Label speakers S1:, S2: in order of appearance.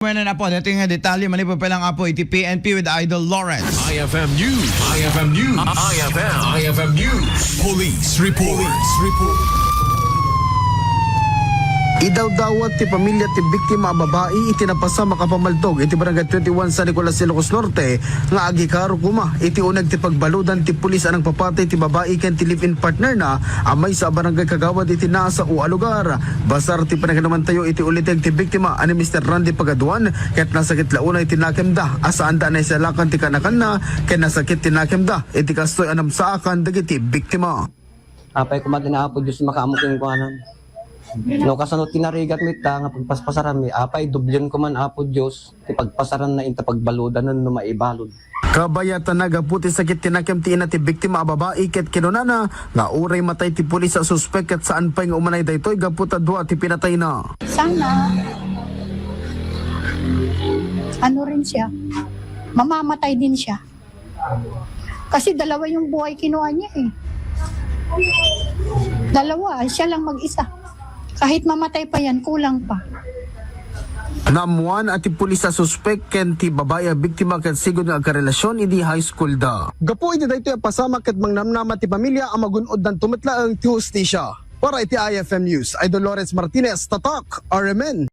S1: Bueno na po, dito yung detalye, malipa pa lang po, iti PNP with Idol Lawrence.
S2: IFM News. IFM News. IFM News. Police Report. Police Report.
S3: Idawdawat ti pamilya ti biktima a babae iti napasa makapamaldog iti barangay 21 sa Nicolas Ilocos Norte nga agikaro kuma iti uneg ti pagbaludan ti pulis anang papatay ti babae ken ti live-in partner na amay sa barangay Kagawad iti nasa ua lugar. Basar ti panaganaman tayo iti uliteg ti biktima ani Mr. Randy Pagaduan ket nasakit launa iti nakemda asaan da na isalakan ti kanakan na ken nasakit ti nakemda iti kastoy anam saakan dagiti biktima.
S4: Apay kumatin na apo Diyos makamuking ko anan. No kasanot tinarigat mit nga pagpaspasaran mi apay dublyon ko man apo Dios ti pagpasaran na inta pagbaludan no maibalod.
S3: Kabayatan nagaputi sakit tinakem ti ina ti biktima a babae ket kinunana nga uray matay ti pulis sa suspek ket saan pay nga umanay daytoy gaputa dua ti pinatay na.
S5: Sana ano rin siya, mamamatay din siya. Kasi dalawa yung buhay kinuha niya eh. Dalawa, siya lang mag-isa. Kahit mamatay pa yan, kulang pa.
S3: Namuan at ti pulis sa suspek ken ti babae a biktima ket sigod nga agkarelasyon idi high school da. Gapo iti daytoy pasama ket mangnamnama ti pamilya ang magunod dan tumetla ang ti hustisya. Para iti IFM News, Idol Lawrence Martinez, Tatak, RMN.